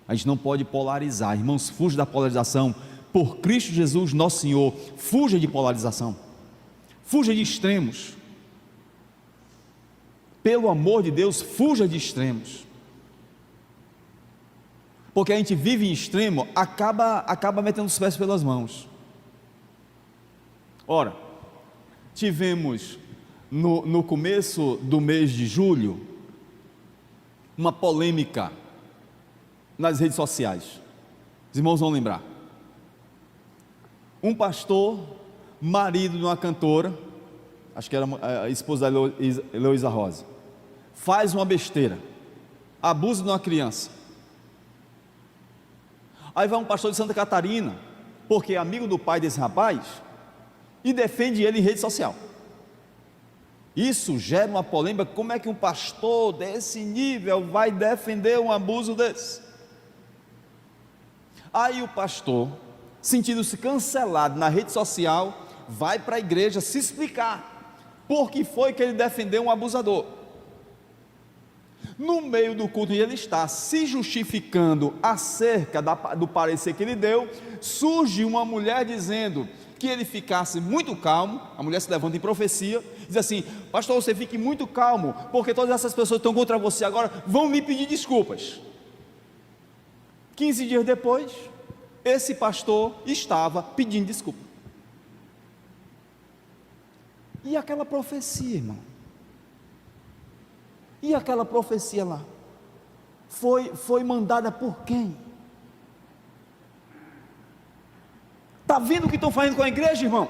A gente não pode polarizar, irmãos, fuja da polarização. Por Cristo Jesus, nosso Senhor, fuja de polarização, fuja de extremos. Pelo amor de Deus, fuja de extremos. Porque a gente vive em extremo, acaba metendo os pés pelas mãos. Ora, tivemos no começo do mês de julho uma polêmica nas redes sociais. Os irmãos vão lembrar. Um pastor, marido de uma cantora, acho que era a esposa da Heloísa Rosa, faz uma besteira, abusa de uma criança. Aí vai um pastor de Santa Catarina, porque é amigo do pai desse rapaz, e defende ele em rede social. Isso gera uma polêmica. Como é que um pastor desse nível vai defender um abuso desse? Aí o pastor sentindo-se cancelado na rede social, vai para a igreja se explicar por que foi que ele defendeu um abusador. No meio do culto, ele está se justificando acerca do parecer que ele deu. Surge uma mulher dizendo que ele ficasse muito calmo. A mulher se levanta em profecia, diz assim: pastor, você fique muito calmo, porque todas essas pessoas que estão contra você agora vão me pedir desculpas. 15 dias depois, esse pastor estava pedindo desculpa. E aquela profecia, irmão? E aquela profecia lá? Foi mandada por quem? Está vendo o que estão fazendo com a igreja, irmão?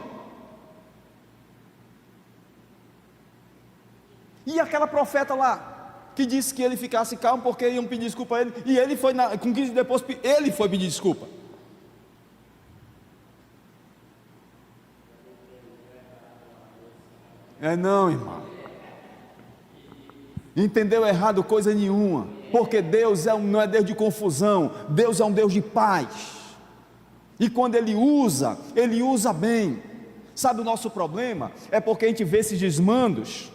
E aquela profeta lá, que disse que ele ficasse calmo porque iam pedir desculpa a ele, e ele foi, com 15 dias depois, ele foi pedir desculpa. Não, irmão. Entendeu errado coisa nenhuma, porque Deus não é Deus de confusão, Deus é um Deus de paz, e quando Ele usa bem. Sabe, o nosso problema é porque a gente vê esses desmandos,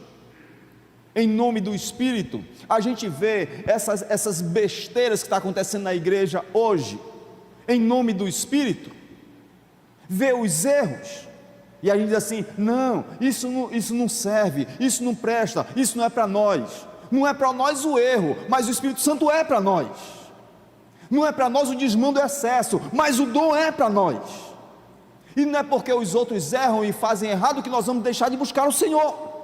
em nome do Espírito, a gente vê essas besteiras que estão acontecendo na igreja hoje, em nome do Espírito, vê os erros, e a gente diz assim: não, isso não serve, isso não presta, isso não é para nós. Não é para nós o erro, mas o Espírito Santo é para nós. Não é para nós o desmando e o excesso, mas o dom é para nós. E não é porque os outros erram e fazem errado que nós vamos deixar de buscar o Senhor.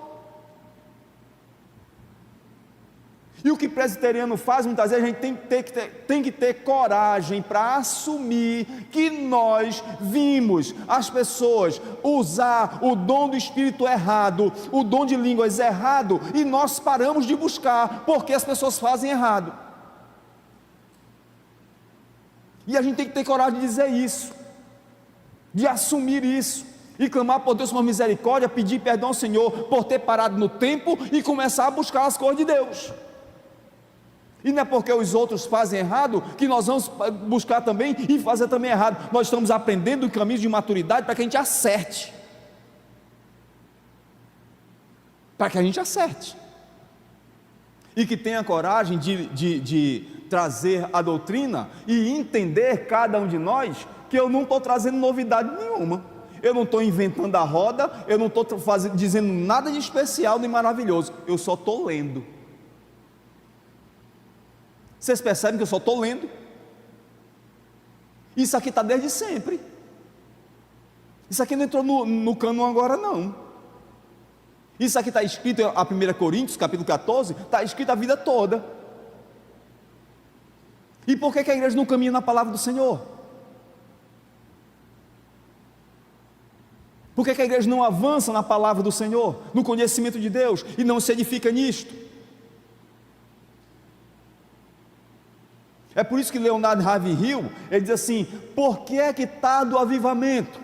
E o que presbiteriano faz, muitas vezes a gente tem que ter coragem para assumir que nós vimos as pessoas usar o dom do Espírito errado, o dom de línguas errado, e nós paramos de buscar, porque as pessoas fazem errado. E a gente tem que ter coragem de dizer isso, de assumir isso, e clamar por Deus uma misericórdia, pedir perdão ao Senhor por ter parado no tempo e começar a buscar as coisas de Deus. E não é porque os outros fazem errado que nós vamos buscar também e fazer também errado. Nós estamos aprendendo o caminho de maturidade para que a gente acerte. Para que a gente acerte. E que tenha coragem de trazer a doutrina e entender, cada um de nós, que eu não estou trazendo novidade nenhuma. Eu não estou inventando a roda, eu não estou dizendo nada de especial nem maravilhoso. Eu só estou lendo. Vocês percebem que eu só estou lendo? Isso aqui está desde sempre. Isso aqui não entrou no cânon agora, não. Isso aqui está escrito, a 1 Coríntios, capítulo 14, está escrito a vida toda. E por que a igreja não caminha na palavra do Senhor? Por que a igreja não avança na palavra do Senhor, no conhecimento de Deus, e não se edifica nisto? É por isso que Leonardo Ravenhill, ele diz assim: por que é que tarda o avivamento?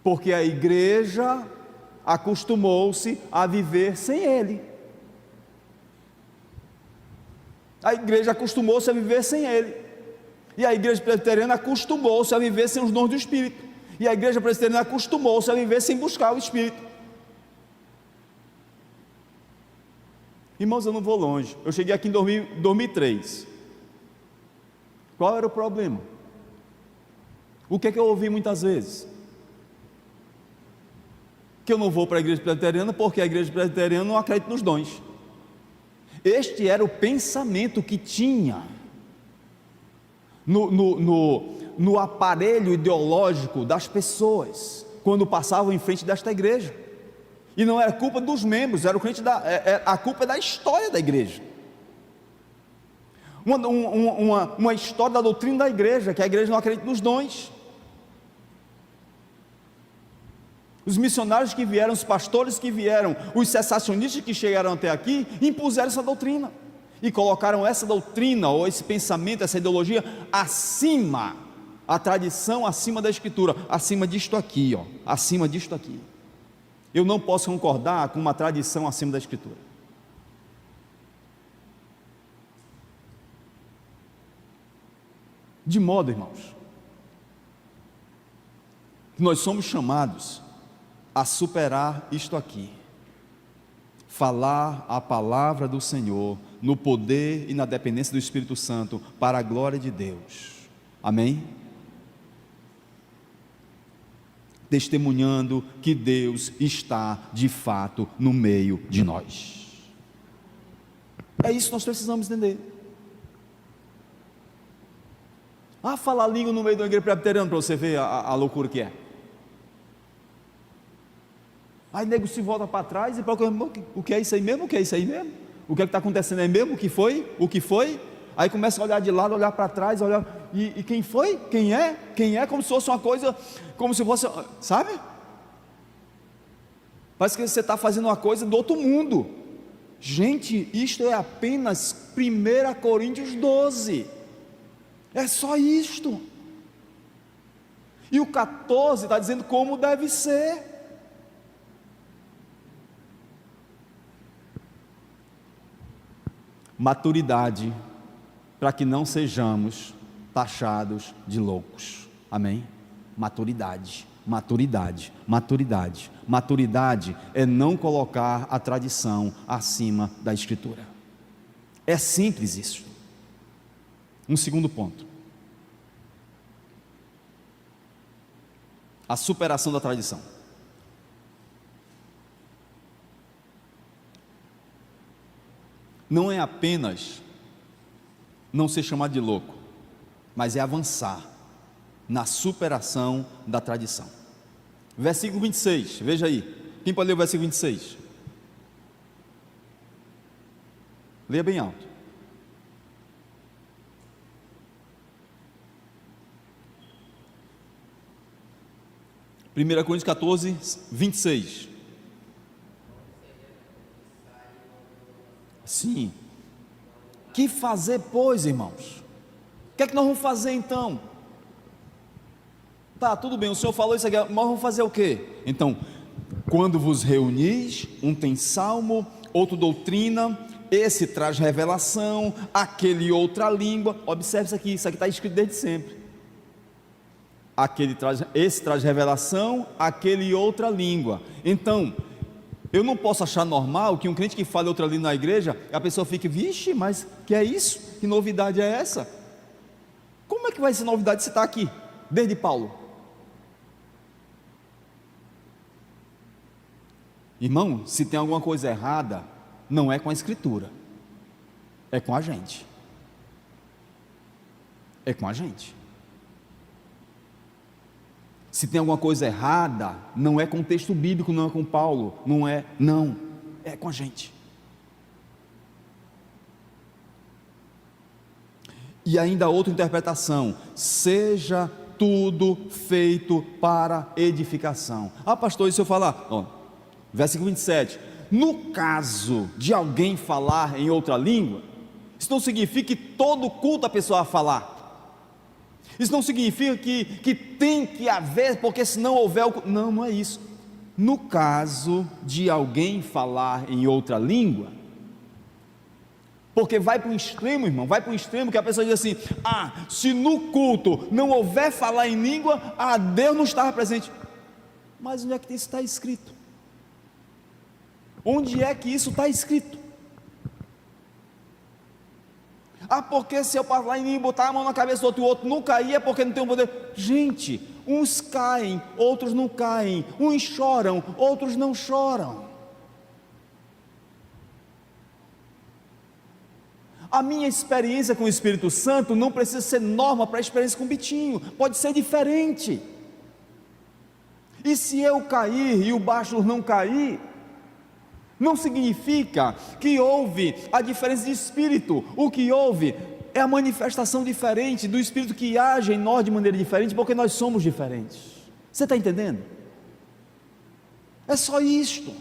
Porque a igreja acostumou-se a viver sem ele. A igreja acostumou-se a viver sem ele. E a igreja presbiteriana acostumou-se a viver sem os dons do Espírito. E a igreja presbiteriana acostumou-se a viver sem buscar o Espírito. Irmãos, eu não vou longe. Eu cheguei aqui em 2003. Qual era o problema? O que é que eu ouvi muitas vezes? Que eu não vou para a igreja presbiteriana porque a igreja presbiteriana não acredita nos dons. Este era o pensamento que tinha no aparelho ideológico das pessoas quando passavam em frente desta igreja. E não era culpa dos membros, era a culpa da história da igreja. Uma história da doutrina da igreja, que a igreja não acredita nos dons. Os missionários que vieram, os pastores que vieram, os cessacionistas que chegaram até aqui, impuseram essa doutrina, e colocaram essa doutrina, ou esse pensamento, essa ideologia, acima, a tradição acima da Escritura, acima disto aqui, acima disto aqui. Eu não posso concordar com uma tradição acima da Escritura. De modo, irmãos, que nós somos chamados a superar isto aqui, falar a palavra do Senhor no poder e na dependência do Espírito Santo para a glória de Deus. Amém? Testemunhando que Deus está de fato no meio de nós. É isso que nós precisamos entender. Falar língua no meio de uma igreja presbiteriana, para você ver a loucura que é. Aí nego se volta para trás e procura, o que é isso aí mesmo? O que é isso aí mesmo? O que é que está acontecendo aí mesmo? O que foi? O que foi? Aí começa a olhar de lado, olhar para trás, olhar, e quem foi? Quem é? Quem é? Como se fosse uma coisa, como se fosse, sabe? Parece que você está fazendo uma coisa do outro mundo. Gente, isto é apenas 1 Coríntios 12, é só isto. E o 14 está dizendo como deve ser. Maturidade, para que não sejamos taxados de loucos. Amém? Maturidade, maturidade, maturidade. Maturidade é não colocar a tradição acima da Escritura. É simples isso. Um segundo ponto: a superação da tradição. Não é apenas não ser chamado de louco, mas é avançar na superação da tradição. Versículo 26, veja aí. Quem pode ler o versículo 26? Leia bem alto. Primeira Coríntios 14, 26. Sim. Que fazer, pois, irmãos? O que é que nós vamos fazer então? Tá, tudo bem, o Senhor falou isso aqui, mas vamos fazer o quê? Então, quando vos reunis, um tem salmo, outro doutrina, esse traz revelação, aquele outra língua. Observe isso aqui está escrito desde sempre. Esse traz revelação, aquele outra língua. Então, eu não posso achar normal que um crente que fale outra língua na igreja, a pessoa fique, vixe, mas que é isso? Que novidade é essa? Como é que vai ser novidade se está aqui, desde Paulo? Irmão, se tem alguma coisa errada, não é com a Escritura, é com a gente. É com a gente. Se tem alguma coisa errada, não é com o texto bíblico, não é com Paulo, é com a gente. E ainda outra interpretação: seja tudo feito para edificação. Pastor, e se eu falar, versículo 27, no caso de alguém falar em outra língua, isso não significa que todo culto a pessoa vai falar. Isso não significa que tem que haver, porque se não houver, não é isso. No caso de alguém falar em outra língua, porque vai para um extremo, irmão, vai para um extremo que a pessoa diz assim, se no culto não houver falar em língua, Deus não estava presente. Mas onde é que isso está escrito? Onde é que isso está escrito? Porque se eu falar em língua, botar a mão na cabeça do outro e o outro não cair, é porque não tem um poder. Gente, uns caem, outros não caem, uns choram, outros não choram. A minha experiência com o Espírito Santo não precisa ser norma para a experiência com o Bitinho, pode ser diferente. E se eu cair e o Baixo não cair, não significa que houve a diferença de espírito. O que houve é a manifestação diferente do Espírito que age em nós de maneira diferente, porque nós somos diferentes. Você está entendendo? É só isto.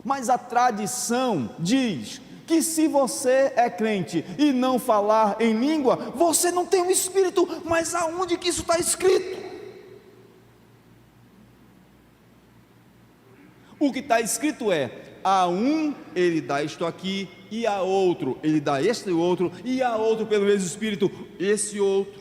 Mas a tradição diz que se você é crente e não falar em língua, você não tem o Espírito. Mas aonde que isso está escrito? O que está escrito é, a um ele dá isto aqui, e a outro ele dá este outro, e a outro pelo mesmo Espírito, esse outro.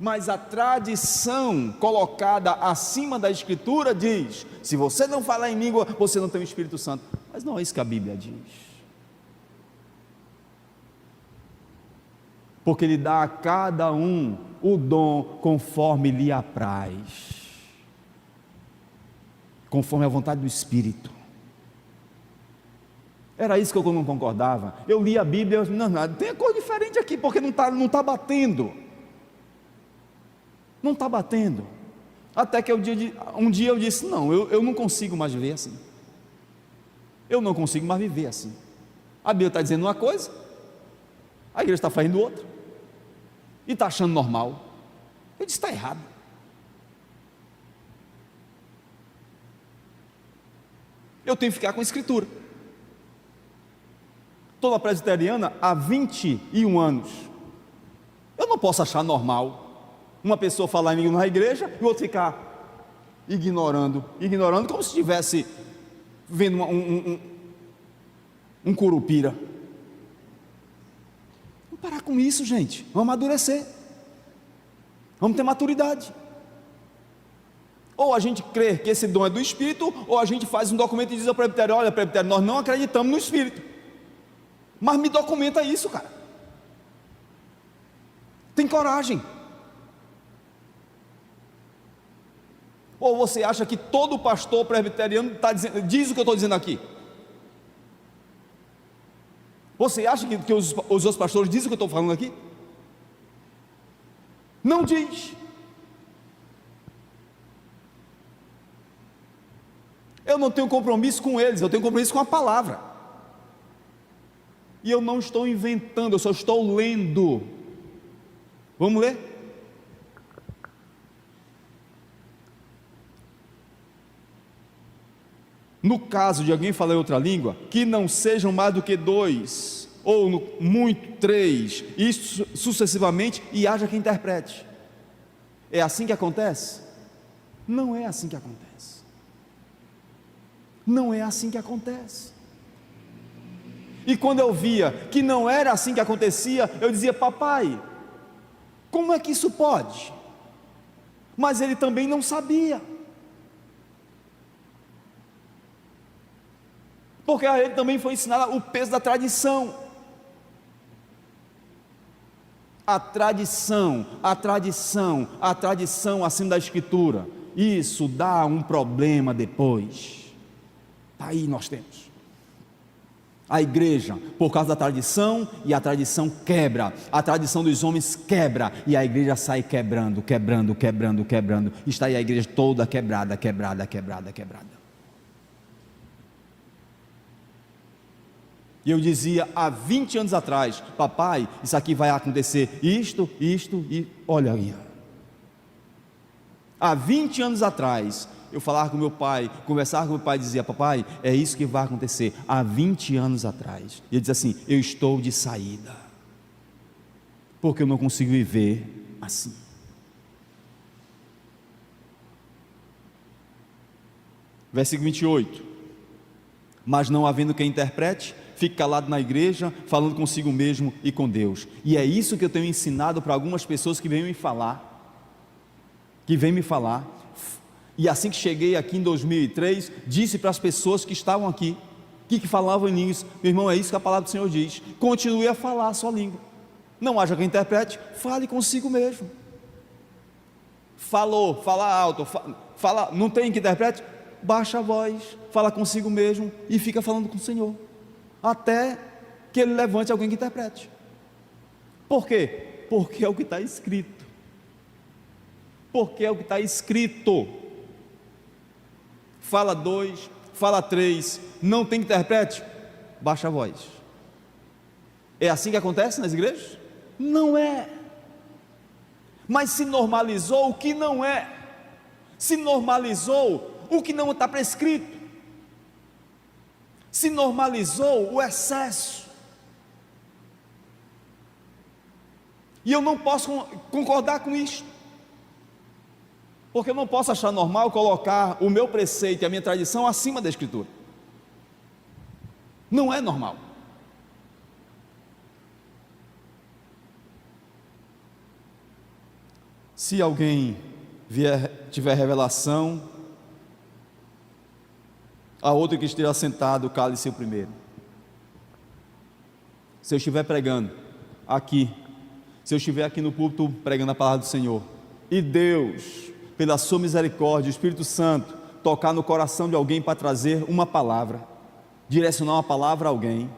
Mas a tradição colocada acima da Escritura diz: se você não falar em língua, você não tem o Espírito Santo. Mas não é isso que a Bíblia diz. Porque Ele dá a cada um o dom conforme lhe apraz, conforme a vontade do Espírito. Era isso que eu não concordava. Eu li a Bíblia, não, tem coisa diferente aqui, porque não está batendo. Não está batendo. Até que um dia eu disse: não, eu não consigo mais viver assim. Eu não consigo mais viver assim. A Bíblia está dizendo uma coisa, a igreja está fazendo outra, e está achando normal. Eu disse: está errado. Eu tenho que ficar com a Escritura. Estou na presbiteriana há 21 anos. Eu não posso achar normal uma pessoa falar em língua na igreja e o outro ficar ignorando, como se estivesse vendo um curupira. Vamos parar com isso, gente. Vamos amadurecer. Vamos ter maturidade. Ou a gente crê que esse dom é do Espírito, ou a gente faz um documento e diz ao presbitério: olha, presbitério, nós não acreditamos no Espírito. Mas me documenta isso, cara. Tem coragem. Ou você acha que todo pastor presbiteriano diz o que eu estou dizendo aqui? Você acha que os outros pastores dizem o que eu estou falando aqui? Não diz. Eu não tenho compromisso com eles, eu tenho compromisso com a palavra. E eu não estou inventando, eu só estou lendo. Vamos ler? No caso de alguém falar em outra língua, que não sejam mais do que 2, ou muito 3, e sucessivamente, e haja quem interprete. É assim que acontece? Não é assim que acontece. Não é assim que acontece. E quando eu via que não era assim que acontecia, eu dizia: papai, como é que isso pode? Mas ele também não sabia. Porque a ele também foi ensinado o peso da tradição. A tradição acima da Escritura. Isso dá um problema depois. Aí nós temos a igreja, por causa da tradição, e a tradição quebra, a tradição dos homens quebra, e a igreja sai quebrando. Está aí a igreja toda quebrada. E eu dizia há 20 anos atrás: papai, isso aqui vai acontecer, isto, e olha aí. Há 20 anos atrás, eu falava com meu pai, conversava com meu pai e dizia: papai, é isso que vai acontecer. Há 20 anos atrás. E ele dizia assim: eu estou de saída, porque eu não consigo viver assim. Versículo 28. Mas não havendo quem interprete, fique calado na igreja, falando consigo mesmo e com Deus. E é isso que eu tenho ensinado para algumas pessoas que vêm me falar. E assim que cheguei aqui em 2003, disse para as pessoas que estavam aqui, que falavam em línguas: meu irmão, é isso que a palavra do Senhor diz. Continue a falar a sua língua. Não haja quem interprete, fale consigo mesmo. Falou, fala alto, fala, não tem que interprete? Baixa a voz, fala consigo mesmo e fica falando com o Senhor, até que Ele levante alguém que interprete. Por quê? Porque é o que está escrito. Fala 2, fala 3, não tem que interprete? Baixa a voz. É assim que acontece nas igrejas? Não é. Mas se normalizou o que não é. Se normalizou o que não está prescrito. Se normalizou o excesso. E eu não posso concordar com isso, porque eu não posso achar normal colocar o meu preceito e a minha tradição acima da Escritura. Não é normal. Se alguém tiver revelação, a outro que esteja sentado, cale-se o primeiro. Se eu estiver pregando aqui, se eu estiver aqui no púlpito pregando a palavra do Senhor, e Deus, pela sua misericórdia, o Espírito Santo, tocar no coração de alguém para trazer uma palavra, direcionar uma palavra a alguém,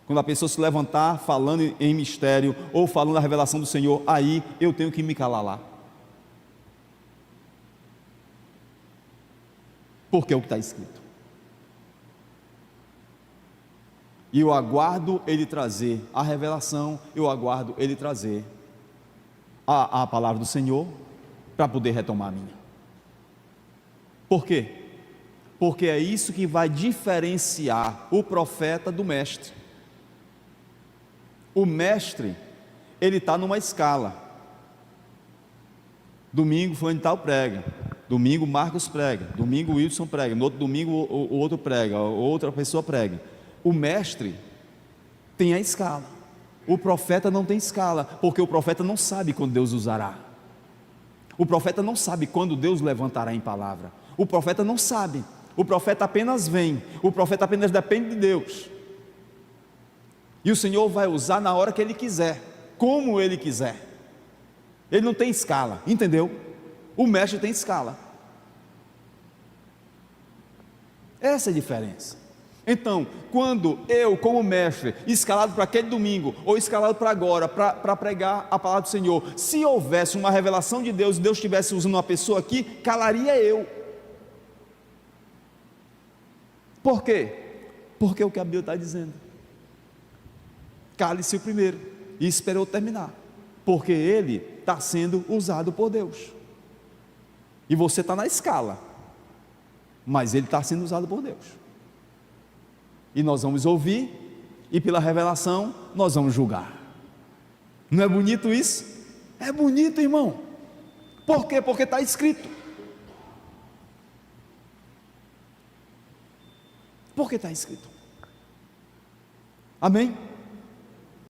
quando a pessoa se levantar falando em mistério, ou falando a revelação do Senhor, aí eu tenho que me calar lá, porque é o que está escrito. E eu aguardo Ele trazer a revelação, eu aguardo Ele trazer a palavra do Senhor, para poder retomar a minha. Por quê? Porque é isso que vai diferenciar o profeta do mestre. O mestre, ele está numa escala. Domingo fulano de tal prega, domingo Marcos prega, domingo Wilson prega, no outro domingo o outro prega, outra pessoa prega. O mestre tem a escala, o profeta não tem escala, porque o profeta não sabe quando Deus usará, o profeta não sabe quando Deus levantará em palavra, o profeta não sabe, o profeta apenas vem, o profeta apenas depende de Deus, e o Senhor vai usar na hora que Ele quiser, como Ele quiser. Ele não tem escala, entendeu? O mestre tem escala. Essa é a diferença. Então, quando eu, como mestre, escalado para aquele domingo, ou escalado para agora, para pregar a palavra do Senhor, se houvesse uma revelação de Deus, e Deus estivesse usando uma pessoa aqui, calaria eu. Por quê? Porque é o que a Bíblia está dizendo. Cale-se o primeiro, e esperou terminar, porque ele está sendo usado por Deus, e você está na escala, mas ele está sendo usado por Deus. E nós vamos ouvir, e pela revelação nós vamos julgar. Não é bonito isso? É bonito, irmão. Por quê? Porque está escrito. Porque está escrito. Amém?